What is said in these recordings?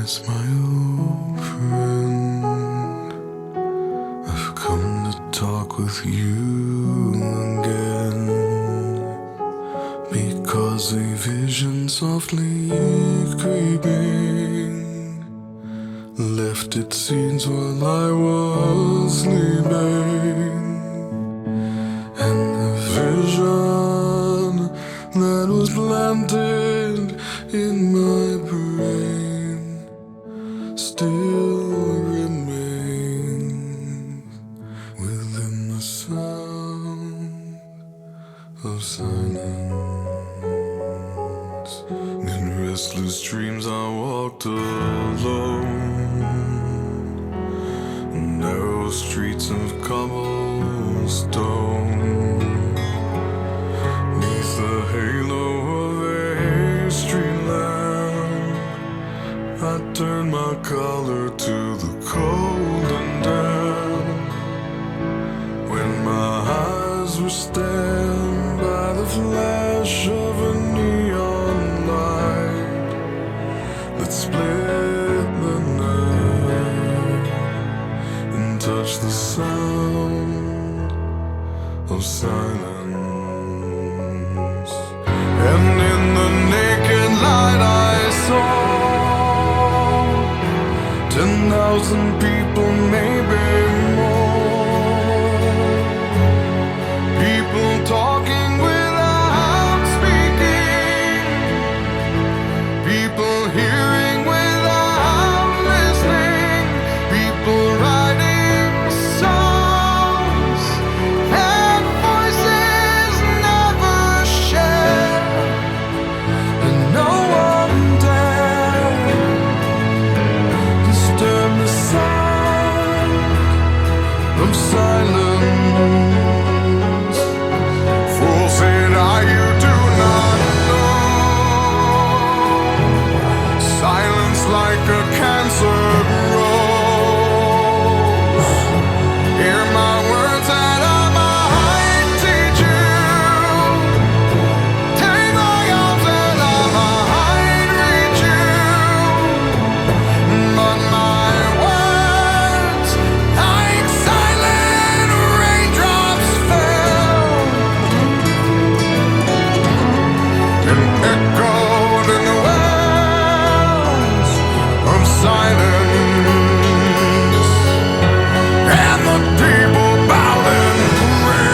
It's my old friend. I've come to talk with you again, because a vision softly creeping left its seeds while I was sleeping, and the vision that was planted in my brain still remains within the sound of silence. In restless dreams I walked alone, narrow streets of cobblestone, neath the halo of a street lamp. I turned my collar to the cold and damp, when my eyes were stabbed by the flash of a neon light that split the night and touched the sound of silence. And in the naked light I saw 10,000 people, maybe more. People talking without speaking, people hearing without listening, people writing songs that voices never share, and no one dared disturb the sound of silence. Fool said I, you do not know. Silence like a cancer grows. Hear my words that I might teach you. Take my arms and I might reach you. But my words, like silent raindrops, fell and echoed in the wells of silence. And the people bowed and prayed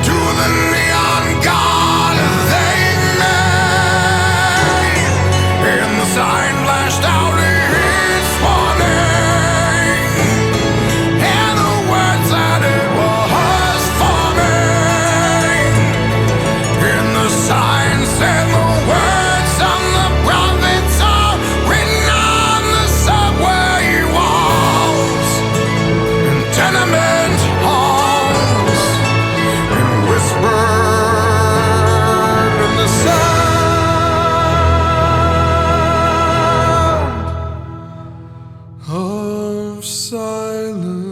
to the neon god they made. And the sign flashed out its warning, and the words that it was forming. And the sign said the words of the prophets are written on the subway walls and tenement halls, and whispered in the sound of silence.